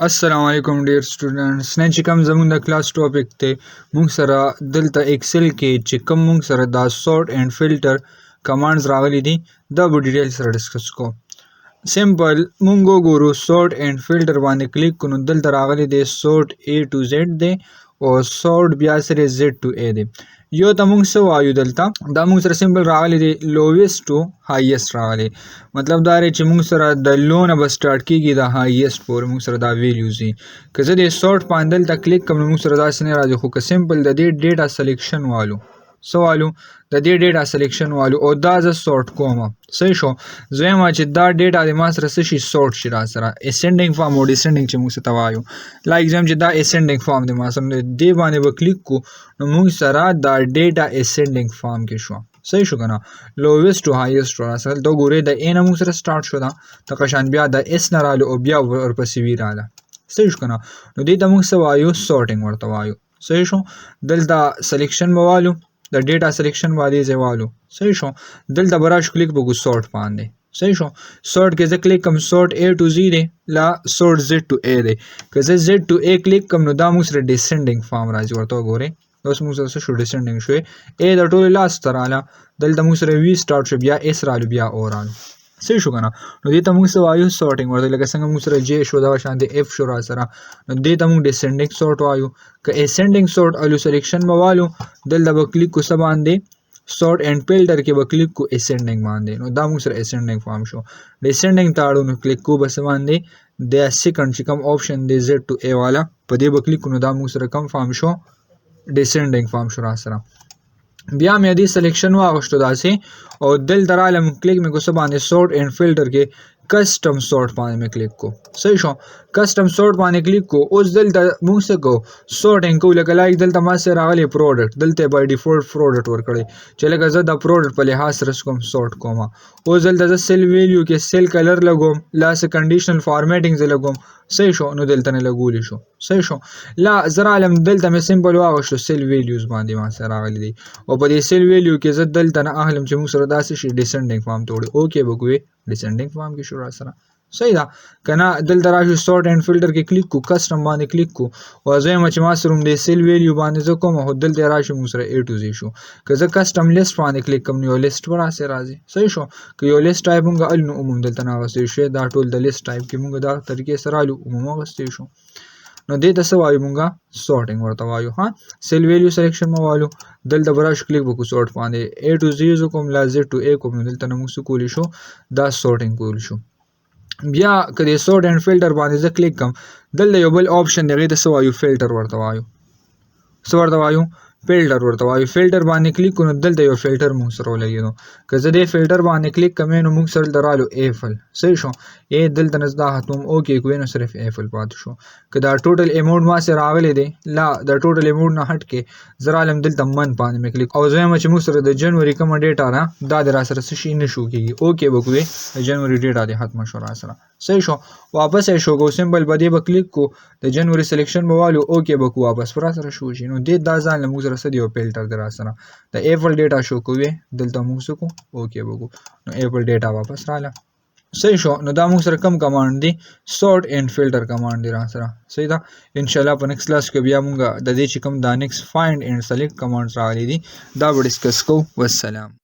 अस्सलाम वालेकुम dear students none چې کوم زموږ د کلاس ټاپک ته موږ سره دلته ایکسل کې چې کوم موږ سره دا سورت اینڈ فلټر کمانډز راغلي دي دا به ډیټیل سره ډسکس کوو. سمپل موږ وګورو سورت اینڈ فلټر باندې کلیک کړو دلته راغلي دي سورت A to Z دی او سورت بیا سره Z to A دی. یو ته موږ څه وایو دلته دا موږ سره سمپل راغلي دي لویسټ ټو هایست راغلي مطلب دا دی چې موږ سره د لو نه به سټارټ کیږي د هایست پورې موږ سره دا ویلیوز دي. که زه د سورت باندې دلته کلیک کوم نو موږ سره داسې نه راځي خو که سمپل د دې ډیټا سلیکشن والو سوالو د دې ډیټا سلیکشن والو او دا زه سورت کوم صحیح شو. زما چې دا ډیټا د ما سره څه شي سورت شي را سره اسندنګ فارم او ډیسندنګ چې موږ ته وایو لایک زم چې دا اسندنګ فارم د ما سره دی باندې به کلیک کو نو موږ سره دا ډیټا اسندنګ فارم کې شو صحیح شو کنه لویسټ ټو هایست را سره دا ګوره د A نه موږ سره سٹارټ شو دا تقشان بیا د S نه رالو او بیا ورپسې وی رااله صحیح شو کنه نو دې ته موږ څه وایو سورټینګ ورته وایو صحیح شو. دلته سلیکشن موالو د ډیټا سلیکشن باندې ځوالو صحیح شو. دلته براش کلیک وکړو سورت باندې صحیح شو. سورت کې زه کلیک کوم سورت A to Z دی لا سورت Z to A دی که زه Z to A کلیک کوم نو دا موږ سره ډیسندنګ فارم راځي ورته وګورئ اوس موږ سره شو ډیسندنګ شوی A د ټولو لاس تر رااله دلته موږ سره V سٹارټ شو بیا S رالو بیا O رالو صحیح شو کنه نو دې ته موږ څه وایو سورټینګ ورته لکه څنګه موږ سره J شو دا شان دی F شو را سره نو دې ته موږ ډیسندنګ سورت وایو که اسندنګ سورت الو سلیکشن موالو دلته به کلیک کو سم باندې سورت اینڈ فلټر کې به کلیک کو اسندنګ باندې نو دا موږ سره اسندنګ فارم شو ډیسندنګ تاړو نو کلیک کو بس باندې د سیکنډ چې کوم آپشن دی Z to A والا په دې به کلیک کو نو دا موږ سره کوم فارم شو ډیسندنګ فارم شو را سره بیا مې دې سلیکشن واغشتو داسې او دلته رالم کلیک مې کو سم باندې سورت اینڈ فلټر کې کسٹم سورت باندې مې کلیک کو صحیح شو. کسٹم سورت باندې کلیک کو اوس دلته موږ څه کو سورټینګ کو لکه لایک دلته ما سره راغلی پروډکټ دلته بای ډیفالت پروډکټ ورکړي چې لکه زه د پروډکټ په لحاظ سره کوم سورت کوم اوس دلته زه سیل ویلیو کې سیل کلر لګوم لاس کنډیشنل فارمیټینګ زه لګوم صحیح شو نو دلته نه لګولی شو صحیح شو. لا زه رالم دلته مې سمپل واغشتو سیل ویلیوز باندې ما سره راغلی دي او په دې سیل ویلیو کې زه دلته نه اخلم چې موږ سره داسې شي ډیسندنګ فارم توړي اوکې وګوي ډیسندنګ فارم کې شو را سره صحیح ده کنه. دلته راشو سورت اینڈ فلټر کې کلیک کو کسٹم باندې کلیک کو او زه ما چې ما سره د سیل ویلیو باندې زه کوم هو دلته راشي موږ سره A to Z شو. که زه کسٹم لیست باندې کلیک کوم نو لیست ورا سره راځي صحیح شو. که یو لیست ټایپ موږ ال نو عموم دلته نه غوښتي شو دا ټول د لیست ټایپ کې موږ دا طریقې سره الو عموم غوښتي شو نو دې ته څه وایو موږ سورټینګ ورته وایو ها. سیل ویلیو سلیکشن موالو دلته براش کلیک وکړو سورت باندې A to Z کوم لا Z to A کوم دلته نو موږ کولی شو دا سورټینګ کول شو. بیا کله سورت اینڈ فلټر باندې زه کلیک کوم دلته یو بل آپشن دی غته سو وایو فلټر ورته وایو سو ورته وایو فلټر ورته وایو فلټر باندې کلیک کوو دلته یو فلټر موږ سره ولګیدو که زه دې فلټر باندې کلیک کوم نو موږ سره درالو ایفل صحیح شو. A دلته نزدا هتم اوکې کوی نو صرف ایفل پات شو. که دا ټوټل اماونت ما سره راغلی دی لا دا ټوټل اماونت نه هټ کې زرالم دلته من باندې مې کلیک او زما چې موږ سره د جنوري کوم ډیټا را دا در سره څه شي نشو کیږي اوکې وګوي جنوري ډیټا دی ختم شو را سره صحیح شو. واپس شو کو سمبل باندې به کلیک کو د جنوري سلیکشن موالو اوکې بکو واپس پر سره شو شي نو دې دا ځان موږ سره سدي او فلټر در سره د ایپل ډیټا شو کوی دلته موږ سکو اوکې وګو نو ایپل ډیټا واپس رااله صحیح شو. نو دا موږ سره کوم کمانډ دی سورت اینڈ فلټر کمانډ دی را سره صحیح ده. ان شاء الله په نیکست کلاس کې بیا موږ د دې چې کوم دا نیکست فایند اینڈ سلیکټ کمانډز راغلي دي دا به ډسکس کوو. والسلام.